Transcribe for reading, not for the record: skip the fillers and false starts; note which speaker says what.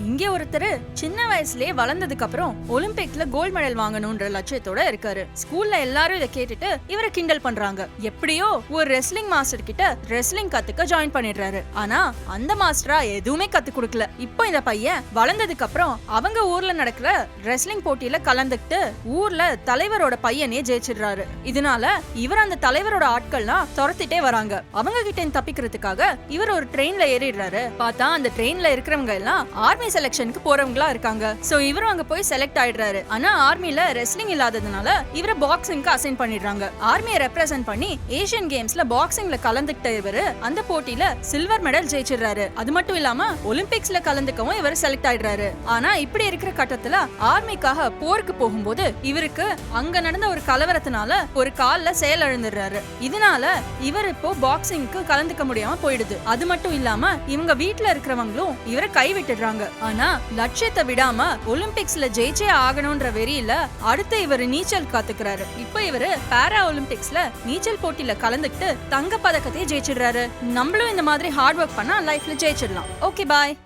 Speaker 1: இங்க ஒருத்தர் சின்ன வயசுலயே வளர்ந்ததுக்கு அப்புறம் ஒலிம்பிக்ல கோல்ட் மெடல் வாங்கணும்ன்ற லட்சியத்தோட இருக்காரு. ஸ்கூல்ல எல்லாரும் இதை கேட்டுட்டு இவரை கிண்டல் பண்றாங்க. எப்படியோ ஒரு ரெஸ்லிங் மாஸ்டர் கிட்ட ரெஸ்லிங் கத்துக்க ஜாயின் பண்ணிடுறாரு. ஆனா அந்த மாஸ்டரா எதுவுமே கத்து கொடுக்கல. இப்போ இந்த பையன் வளர்ந்ததுக்கு அப்புறம் அவங்க ஊர்ல நடக்கிற ரெஸ்லிங் போட்டியில கலந்துக்கிட்டு ஊர்ல தலைவரோட பையனே ஜெயிச்சிடுறாரு. இதனால இவர் அந்த தலைவரோட ஆட்கள்லாம் துரத்திட்டே வராங்க. அவங்க கிட்ட தப்பிக்கிறதுக்காக இவர் ஒரு ட்ரெயின்ல ஏறிடுறாரு. பார்த்தா அந்த ட்ரெயின்ல இருக்கிறவங்க எல்லாம் ஆர்மி செலக்ஷனுக்கு போறவங்களா இருக்காங்க. சோ இவரும் அங்க போய் செலக்ட் ஆயிடுறாரு. ஆனா ஆர்மில ரெஸ்லிங் இல்லாததுனால இவரை பாக்ஸிங்க்கு அசைன் பண்ணிடுறாங்க. ஆர்மியை ரெப்ரசென்ட் பண்ணி ஏசியன் கேம்ஸ்ல பாக்ஸிங்ல கலந்துக்கிட்ட இவரு அந்த போட்டியில சில்வர் மெடல் ஜெயிச்சிடுறாரு. அது மட்டும் இல்லாம ஒலிம்பிக்ஸ்ல கலந்துக்கவும் இவர் செலக்ட் ஆயிடுறாரு. ஆனா இப்படி இருக்கிற கட்டத்துல ஆர்மிக்காக போருக்கு போகும்போது இவருக்கு அங்க நடந்த ஒரு கலவரத்தினால ஒரு கால்ல செயல் இழந்துடுறாரு. இதனால இவர் இப்போ பாக்ஸிங்க்கு கலந்துக்க முடியாம போயிடுது. அது மட்டும் இல்லாம இவங்க வீட்டுல இருக்கிறவங்களும் இவரை கைவிட்டுடுறாங்க. ஆனா லட்சியத்தை விடாம ஒலிம்பிக்ஸ்ல ஜெயிச்சே ஆகணும்ன்ற வெறியில அடுத்து இவர் நீச்சல் காத்துக்கிறாரு. இப்போ இவரு பாரா ஒலிம்பிக்ஸ்ல நீச்சல் போட்டியில கலந்துக்கிட்டு தங்க பதக்கத்தையே ஜெயிச்சிடுறாரு. நம்மளும் இந்த மாதிரி ஹார்ட் ஒர்க் பண்ணா லைஃப்ல ஜெயிச்சிடலாம். ஓகே, பாய்.